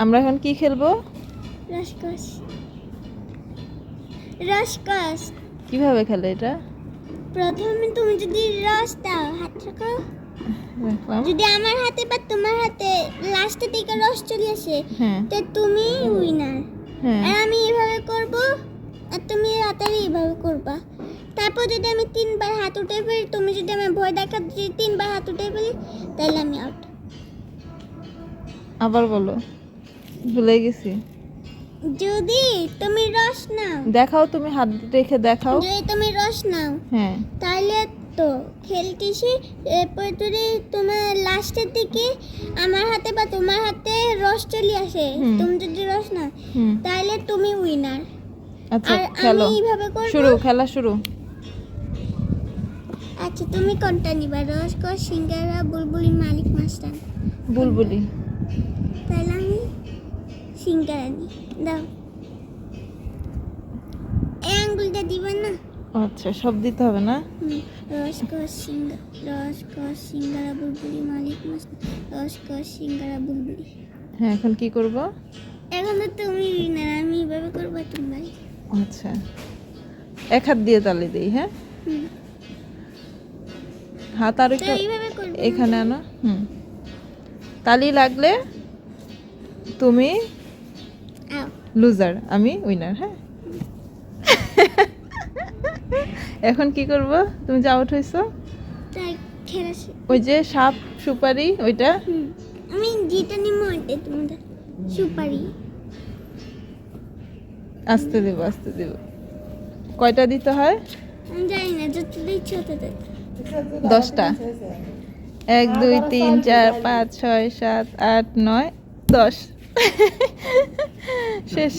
আমরা এখন কি খেলবো? রসকস। রসকস কিভাবে খেলে এটা? প্রথমে তুমি যদি রস দাও, হাত রাখো, রাখলাম। যদি আমার হাতে বা তোমার হাতে লাস্টের দিকে রস চলে আসে, হ্যাঁ তো তুমি উইনার। হ্যাঁ আর আমি এইভাবে করব, আর তুমি হাতারি এইভাবে করবা। তারপর যদি আমি 3বার হাত উঠে ফেলি, তুমি যদি আমি ভয় দেখা যদি 3বার হাত উঠে ফেলি, তাহলে আমি আউট। আবার বলো, ভুলে গেছি। যদি তুমি রস নাও, দেখাও, তুমি হাত রেখে দেখাও। যদি তুমি রস নাও, হ্যাঁ তাহলে তো খেলতেছি। এরপর যদি তোমার লাস্টের দিকে আমার হাতে বা তোমার হাতে রস চলে আসে, হুম। তুমি যদি রস নাও, হুম তাহলে তুমি উইনার। আচ্ছা আর খেলো, আমি এইভাবে করব। শুরু, খেলা শুরু। আচ্ছা, তুমি কোনটা নিবা? রসকস, সিঙ্গারা, বুলবুলি, মালিক মাস্টার? বুলবুলি। তাহলে আমি সিঙ্গারা নিই। দাও, এই আঙ্গুলটা দিবা না? আচ্ছা, সব দিতে হবে না? রসকস, সিঙ্গারা, বুলবুলি, মালিক মাস্টার। রসকস, সিঙ্গারা, বুলবুলি। হ্যাঁ, এখন কি করব? এখন তো তুমি উইনার, আমি এভাবে করবো তোমার। আচ্ছা, এক হাত দিয়ে তালি দেই। হ্যাঁ, হুম, হাত আর তো একটু এইভাবে করবো। এখানে আনো। তালি লাগলে তুমি আও, লুজার, আমি উইনার। হ্যাঁ, এখন কি করব? তুমি যে আউট হয়েছো, তাই খেলা ওই যে সাপ সুপারি ওইটা আমি যেটা নিবো ওইটাই তোমাদের সুপারি। আস্তে দেব, আস্তে দেব। কয়টা দিতে হয়? আমি জানি না, যতটা ইচ্ছা হতে দেয়। 10টা। 1 2 3 4 5 6 7 8 9 10। শেষ।